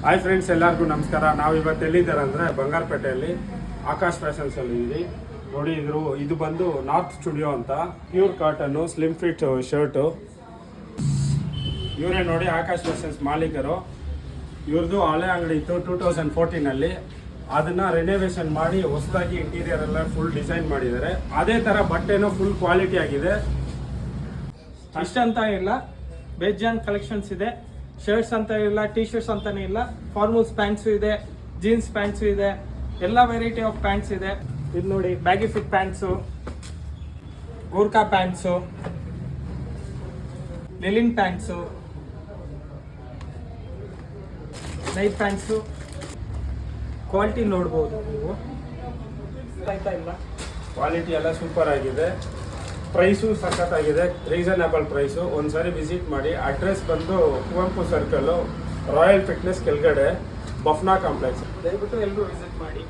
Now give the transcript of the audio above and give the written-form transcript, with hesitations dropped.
Hi friends, ಎಲ್ಲರಿಗೂ ನಮಸ್ಕಾರ. ನಾವು ಇವತ್ತು ಎಲ್ಲಿದ್ದಾರೆ ಅಂದರೆ ಬಂಗಾರಪೇಟೆಯಲ್ಲಿ ಆಕಾಶ್ ಫ್ಯಾಷನ್ಸಲ್ಲಿ ಇದ್ದೀವಿ. ನೋಡಿ, ಇದು ಬಂದು ನಾರ್ತ್ ಸ್ಟುಡಿಯೋ ಅಂತ. Pure cotton, slim fit shirt. ಇವರೇ ನೋಡಿ ಆಕಾಶ್ ಫ್ಯಾಷನ್ಸ್ ಮಾಲೀಕರು. ಇವ್ರದ್ದು ಹಳೆ ಅಂಗಡಿ ಇತ್ತು 2014 ಅದನ್ನು ರಿನೋವೇಷನ್ ಮಾಡಿ ಹೊಸದಾಗಿ ಇಂಟೀರಿಯರ್ ಎಲ್ಲ ಫುಲ್ ಡಿಸೈನ್ ಮಾಡಿದ್ದಾರೆ. ಅದೇ ಥರ ಬಟ್ಟೆನೂ ಫುಲ್ ಕ್ವಾಲಿಟಿ ಆಗಿದೆ. ಅಷ್ಟಂತ ಇಲ್ಲ, ಬೇಜಾನ್ ಕಲೆಕ್ಷನ್ಸ್ ಇದೆ. ಶರ್ಟ್ಸ್ ಅಂತ ಇಲ್ಲ, ಟಿ ಶರ್ಟ್ಸ್ ಅಂತಾನೆ ಇಲ್ಲ, ಫಾರ್ಮಲ್ಸ್ ಪ್ಯಾಂಟ್ಸು ಇದೆ, ಜೀನ್ಸ್ ಪ್ಯಾಂಟ್ಸು ಇದೆ, ಎಲ್ಲ ವೆರೈಟಿ ಆಫ್ ಪ್ಯಾಂಟ್ಸ್ ಇದೆ. ಇದು ನೋಡಿ, baggy fit pants, Gurkha pants, linen pants, night pants. Quality ನೋಡ್ಬೋದು ನೀವು, ಆಯ್ತಾ ಇಲ್ಲ, ಕ್ವಾಲಿಟಿ ಎಲ್ಲ ಸೂಪರ್ ಆಗಿದೆ. ಪ್ರೈಸು ಸಖತ್ತಾಗಿದೆ, ರೀಸನಬಲ್ ಪ್ರೈಸು. ಒಂದ್ಸರಿ ವಿಸಿಟ್ ಮಾಡಿ. ಅಡ್ರೆಸ್ ಬಂದು ಕುವೆಂಪು ಸರ್ಕಲ್ಲು, ರಾಯಲ್ ಫಿಟ್ನೆಸ್ ಕೆಳಗಡೆ, ಬಫ್ನಾ ಕಾಂಪ್ಲೆಕ್ಸ್. ದಯವಿಟ್ಟು ಎಲ್ಲರೂ ವಿಸಿಟ್ ಮಾಡಿ.